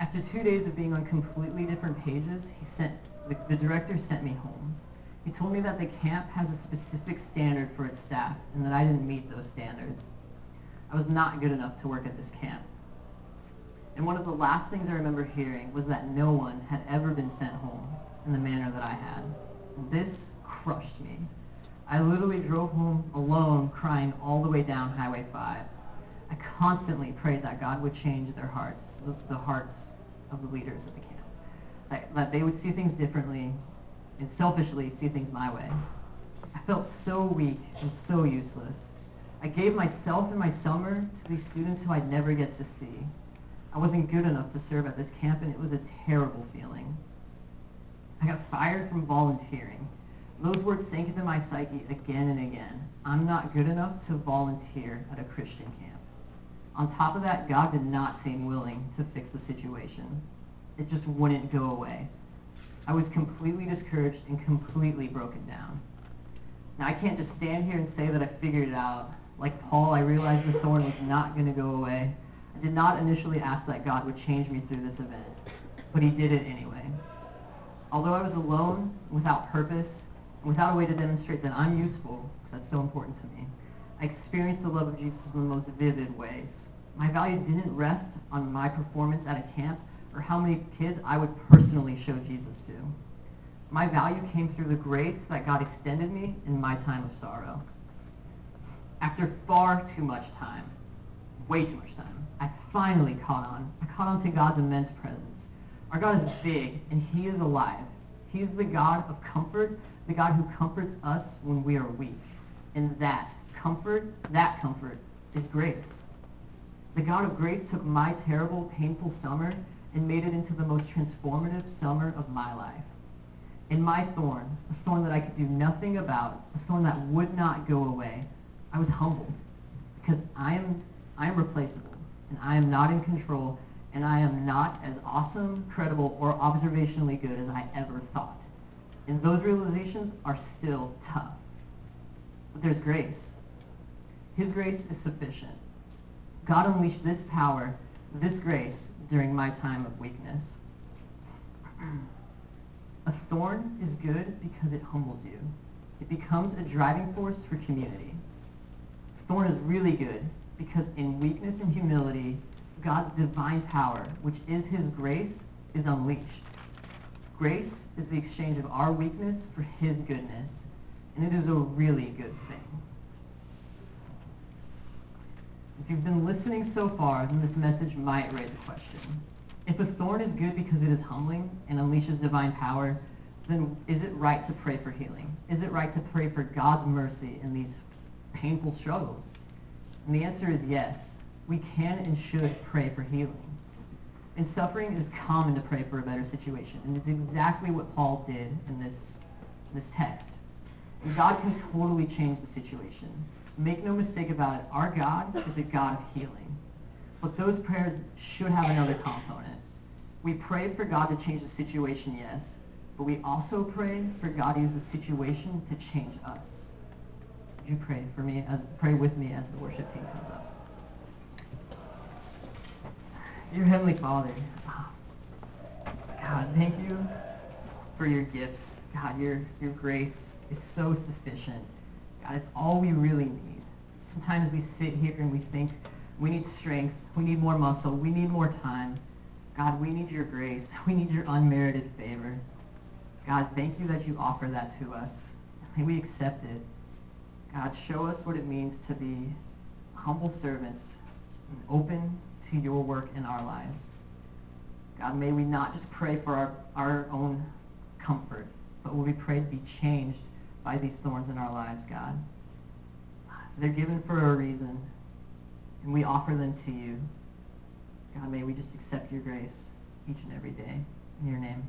After 2 days of being on completely different pages, the director sent me home. He told me that the camp has a specific standard for its staff and that I didn't meet those standards. I was not good enough to work at this camp. And one of the last things I remember hearing was that no one had ever been sent home in the manner that I had. This crushed me. I literally drove home alone, crying all the way down Highway 5. I constantly prayed that God would change their hearts, the hearts of the leaders of the camp, that they would see things differently and selfishly see things my way. I felt so weak and so useless. I gave myself and my summer to these students who I'd never get to see. I wasn't good enough to serve at this camp, and it was a terrible feeling. I got fired from volunteering. Those words sank into my psyche again and again. I'm not good enough to volunteer at a Christian camp. On top of that, God did not seem willing to fix the situation. It just wouldn't go away. I was completely discouraged and completely broken down. Now, I can't just stand here and say that I figured it out. Like Paul, I realized the thorn was not going to go away. I did not initially ask that God would change me through this event, but he did it anyway. Although I was alone, without purpose, and without a way to demonstrate that I'm useful, because that's so important to me, I experienced the love of Jesus in the most vivid ways. My value didn't rest on my performance at a camp or how many kids I would personally show Jesus to. My value came through the grace that God extended me in my time of sorrow. After far too much time, way too much time, I finally caught on. I caught on to God's immense presence. Our God is big, and he is alive. He is the God of comfort, the God who comforts us when we are weak. And that comfort is grace. The God of grace took my terrible, painful summer and made it into the most transformative summer of my life. In my thorn, a thorn that I could do nothing about, a thorn that would not go away, I was humbled because I am replaceable, and I am not in control, and I am not as awesome, credible, or observationally good as I ever thought. And those realizations are still tough. But there's grace. His grace is sufficient. God unleashed this power, this grace, during my time of weakness. A thorn is good because it humbles you. It becomes a driving force for community. Thorn is really good because in weakness and humility, God's divine power, which is his grace, is unleashed. Grace is the exchange of our weakness for his goodness, and it is a really good thing. If you've been listening so far, then this message might raise a question. If a thorn is good because it is humbling and unleashes divine power, then is it right to pray for healing? Is it right to pray for God's mercy in these painful struggles? And the answer is yes. We can and should pray for healing. In suffering, it is common to pray for a better situation, and it's exactly what Paul did in this text. And God can totally change the situation. Make no mistake about it, our God is a God of healing. But those prayers should have another component. We pray for God to change the situation, yes, but we also pray for God to use the situation to change us. Would you pray with me as the worship team comes up? Dear Heavenly Father, God, thank you for your gifts. God, your grace is so sufficient. God, it's all we really need. Sometimes we sit here and we think we need strength, we need more muscle, we need more time. God, we need your grace. We need your unmerited favor. God, thank you that you offer that to us. May we accept it. God, show us what it means to be humble servants and open to your work in our lives. God, may we not just pray for our own comfort, but will we pray to be changed by these thorns in our lives, God. They're given for a reason, and we offer them to you. God, may we just accept your grace each and every day. In your name.